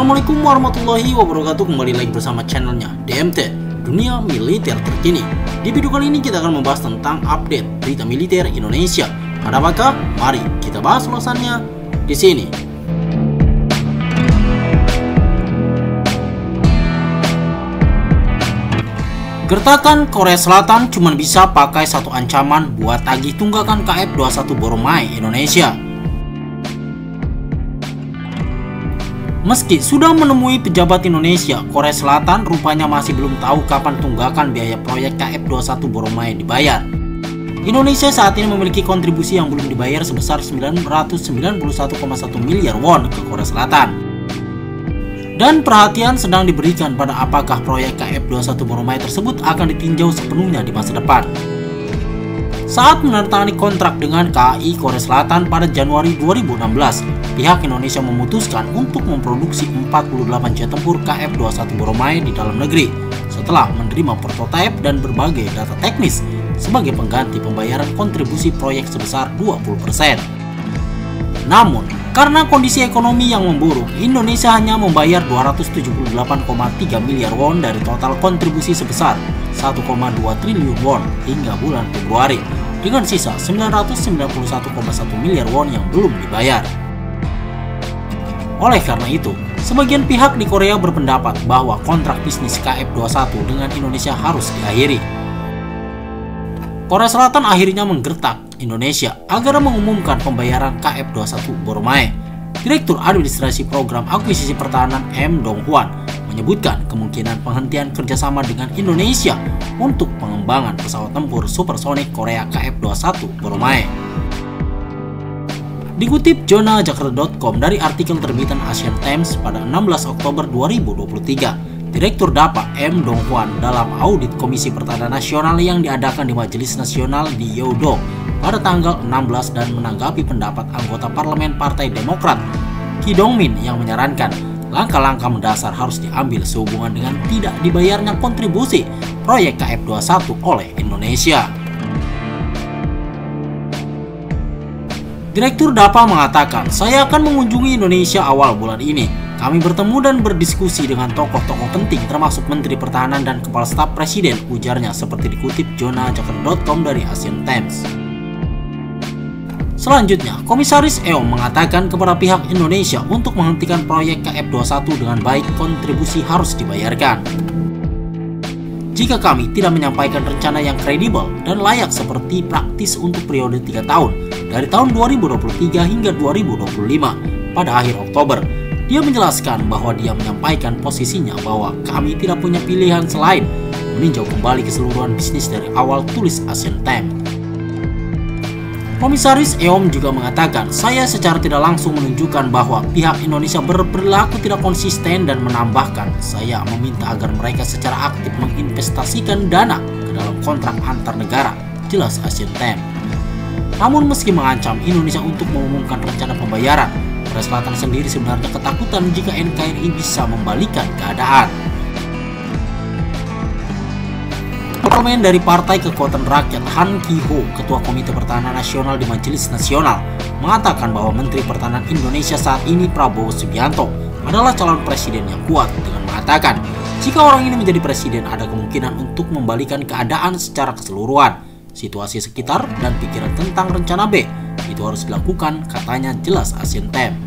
Assalamualaikum warahmatullahi wabarakatuh. Kembali lagi bersama channelnya DMT, Dunia Militer Terkini. Di video kali ini kita akan membahas tentang update berita militer Indonesia. Ada apakah? Mari kita bahas ulasannya di sini. Gertakan Korea Selatan cuma bisa pakai satu ancaman buat tagih tunggakan KF-21 Boromai Indonesia. Meski sudah menemui pejabat Indonesia, Korea Selatan rupanya masih belum tahu kapan tunggakan biaya proyek KF-21 Boromai dibayar. Indonesia saat ini memiliki kontribusi yang belum dibayar sebesar 991,1 miliar won ke Korea Selatan. Dan perhatian sedang diberikan pada apakah proyek KF-21 Boromai tersebut akan ditinjau sepenuhnya di masa depan. Saat menandatangani kontrak dengan KAI Korea Selatan pada Januari 2016, pihak Indonesia memutuskan untuk memproduksi 48 jet tempur KF-21 Boromai di dalam negeri setelah menerima prototipe dan berbagai data teknis sebagai pengganti pembayaran kontribusi proyek sebesar 20%. Namun, karena kondisi ekonomi yang memburuk, Indonesia hanya membayar 278,3 miliar won dari total kontribusi sebesar 1,2 triliun won hingga bulan Februari, dengan sisa 991,1 miliar won yang belum dibayar. Oleh karena itu, sebagian pihak di Korea berpendapat bahwa kontrak bisnis KF-21 dengan Indonesia harus diakhiri. Korea Selatan akhirnya menggertak Indonesia agar mengumumkan pembayaran KF-21 Boromai. Direktur Administrasi Program Akuisisi Pertahanan M. Dong-hwan menyebutkan kemungkinan penghentian kerjasama dengan Indonesia untuk pengembangan pesawat tempur supersonik Korea KF-21 Boromai. Dikutip jonajakarta.com dari artikel terbitan Asian Times pada 16 Oktober 2023, Direktur DAPA M. Dong-hwan dalam audit Komisi Pertahanan Nasional yang diadakan di Majelis Nasional di Yeouido pada tanggal 16 dan menanggapi pendapat anggota Parlemen Partai Demokrat Ki Dong-min yang menyarankan langkah-langkah mendasar harus diambil sehubungan dengan tidak dibayarnya kontribusi proyek KF-21 oleh Indonesia. Direktur DAPA mengatakan, "Saya akan mengunjungi Indonesia awal bulan ini. Kami bertemu dan berdiskusi dengan tokoh-tokoh penting termasuk Menteri Pertahanan dan Kepala Staf Presiden," ujarnya seperti dikutip jonajakarta.com dari Asian Times. Selanjutnya, Komisaris EOM mengatakan kepada pihak Indonesia untuk menghentikan proyek KF-21 dengan baik, kontribusi harus dibayarkan. "Jika kami tidak menyampaikan rencana yang kredibel dan layak seperti praktis untuk periode 3 tahun, dari tahun 2023 hingga 2025 pada akhir Oktober," dia menjelaskan bahwa dia menyampaikan posisinya bahwa kami tidak punya pilihan selain meninjau kembali keseluruhan bisnis dari awal, tulis Asian Times. Komisaris EOM juga mengatakan, "Saya secara tidak langsung menunjukkan bahwa pihak Indonesia berperilaku tidak konsisten dan menambahkan, saya meminta agar mereka secara aktif menginvestasikan dana ke dalam kontrak antar negara," jelas Asian Times. Namun meski mengancam Indonesia untuk mengumumkan rencana pembayaran, Korea Selatan sendiri sebenarnya ketakutan jika NKRI bisa membalikan keadaan. Parlemen dari Partai Kekuatan Rakyat Han Ki-ho, Ketua Komite Pertahanan Nasional di Majelis Nasional, mengatakan bahwa Menteri Pertahanan Indonesia saat ini Prabowo Subianto adalah calon presiden yang kuat dengan mengatakan, jika orang ini menjadi presiden ada kemungkinan untuk membalikan keadaan secara keseluruhan. Situasi sekitar dan pikiran tentang rencana B itu harus dilakukan, katanya, jelas Asian Times.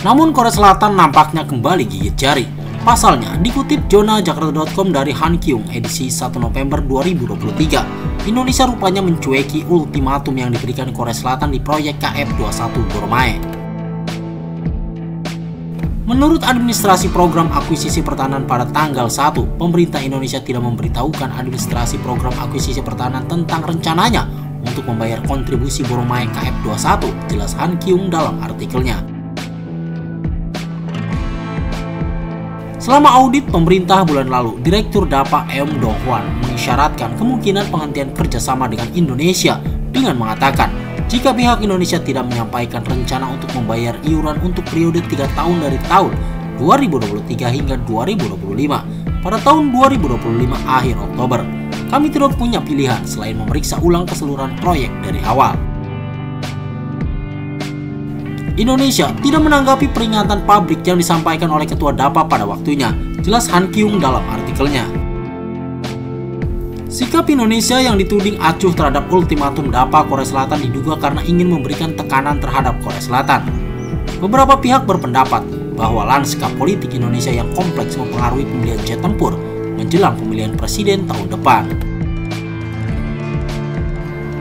Namun Korea Selatan nampaknya kembali gigit jari. Pasalnya, dikutip jonajakarta.com dari Han Kyung edisi 1 November 2023, Indonesia rupanya mencueki ultimatum yang diberikan Korea Selatan di proyek KF-21 Boromai. Menurut Administrasi Program Akuisisi Pertahanan pada tanggal 1, pemerintah Indonesia tidak memberitahukan Administrasi Program Akuisisi Pertahanan tentang rencananya untuk membayar kontribusi Boromai KF-21, jelas Han Kyung dalam artikelnya. Selama audit pemerintah bulan lalu, Direktur DAPA M. Dong-hwan mengisyaratkan kemungkinan penghentian kerjasama dengan Indonesia dengan mengatakan, jika pihak Indonesia tidak menyampaikan rencana untuk membayar iuran untuk periode 3 tahun dari tahun 2023 hingga 2025 pada tahun 2025 akhir Oktober, kami tidak punya pilihan selain memeriksa ulang keseluruhan proyek dari awal. Indonesia tidak menanggapi peringatan publik yang disampaikan oleh Ketua DAPA pada waktunya, jelas Han Kyung dalam artikelnya. Sikap Indonesia yang dituding acuh terhadap ultimatum DAPA Korea Selatan diduga karena ingin memberikan tekanan terhadap Korea Selatan. Beberapa pihak berpendapat bahwa lanskap politik Indonesia yang kompleks mempengaruhi pembelian jet tempur menjelang pemilihan presiden tahun depan.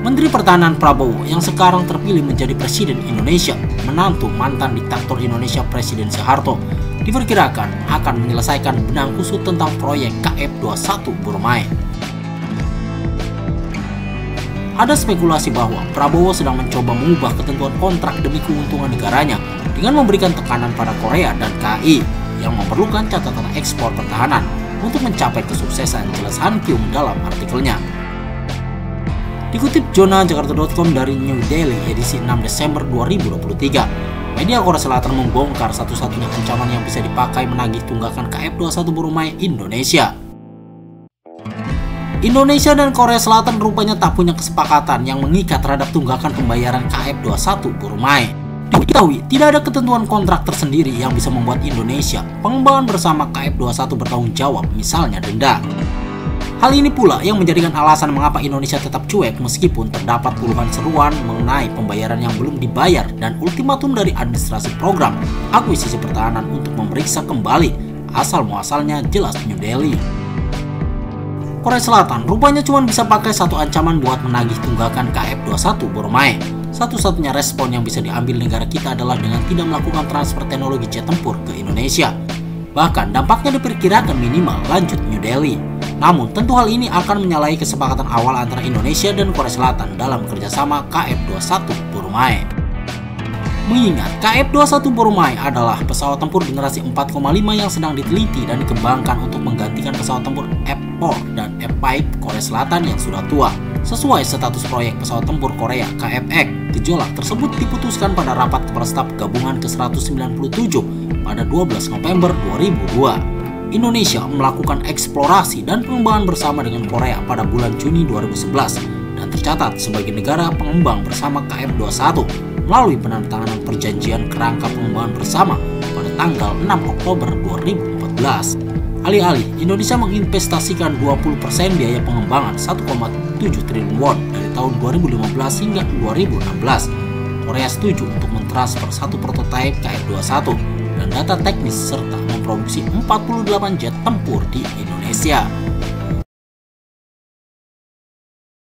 Menteri Pertahanan Prabowo yang sekarang terpilih menjadi Presiden Indonesia, menantu mantan diktator Indonesia Presiden Soeharto, diperkirakan akan menyelesaikan benang kusut tentang proyek KF21 Burmae. Ada spekulasi bahwa Prabowo sedang mencoba mengubah ketentuan kontrak demi keuntungan negaranya dengan memberikan tekanan pada Korea dan KAI yang memerlukan catatan ekspor pertahanan untuk mencapai kesuksesan, jelas Han Kyung dalam artikelnya. Dikutip Zona Jakarta.com dari New Delhi edisi 6 Desember 2023, media Korea Selatan membongkar satu-satunya ancaman yang bisa dipakai menagih tunggakan KF21 Burmae Indonesia. Indonesia dan Korea Selatan rupanya tak punya kesepakatan yang mengikat terhadap tunggakan pembayaran KF21 Burmae. Diketahui tidak ada ketentuan kontrak tersendiri yang bisa membuat Indonesia pengembangan bersama KF21 bertanggung jawab, misalnya denda. Hal ini pula yang menjadikan alasan mengapa Indonesia tetap cuek meskipun terdapat puluhan seruan mengenai pembayaran yang belum dibayar dan ultimatum dari administrasi program akuisisi pertahanan untuk memeriksa kembali asal-muasalnya, jelas New Delhi. Korea Selatan rupanya cuma bisa pakai satu ancaman buat menagih tunggakan KF21 Burmae. Satu-satunya respon yang bisa diambil negara kita adalah dengan tidak melakukan transfer teknologi jet tempur ke Indonesia. Bahkan dampaknya diperkirakan minimal, lanjut New Delhi. Namun tentu hal ini akan menyalahi kesepakatan awal antara Indonesia dan Korea Selatan dalam kerjasama KF21 Burmae. Mengingat KF21 Burmae adalah pesawat tempur generasi 4,5 yang sedang diteliti dan dikembangkan untuk menggantikan pesawat tempur F4 dan F5 Korea Selatan yang sudah tua. Sesuai status proyek pesawat tempur Korea KFX, gejolak tersebut diputuskan pada rapat Kepala Staf Gabungan ke-197 pada 12 November 2002. Indonesia melakukan eksplorasi dan pengembangan bersama dengan Korea pada bulan Juni 2011 dan tercatat sebagai negara pengembang bersama KF21 melalui penandatanganan perjanjian kerangka pengembangan bersama pada tanggal 6 Oktober 2014. Alih-alih Indonesia menginvestasikan 20% biaya pengembangan 1,7 triliun won dari tahun 2015 hingga 2016. Korea setuju untuk mentransfer satu prototipe KF21 dan data teknis serta memproduksi 48 jet tempur di Indonesia.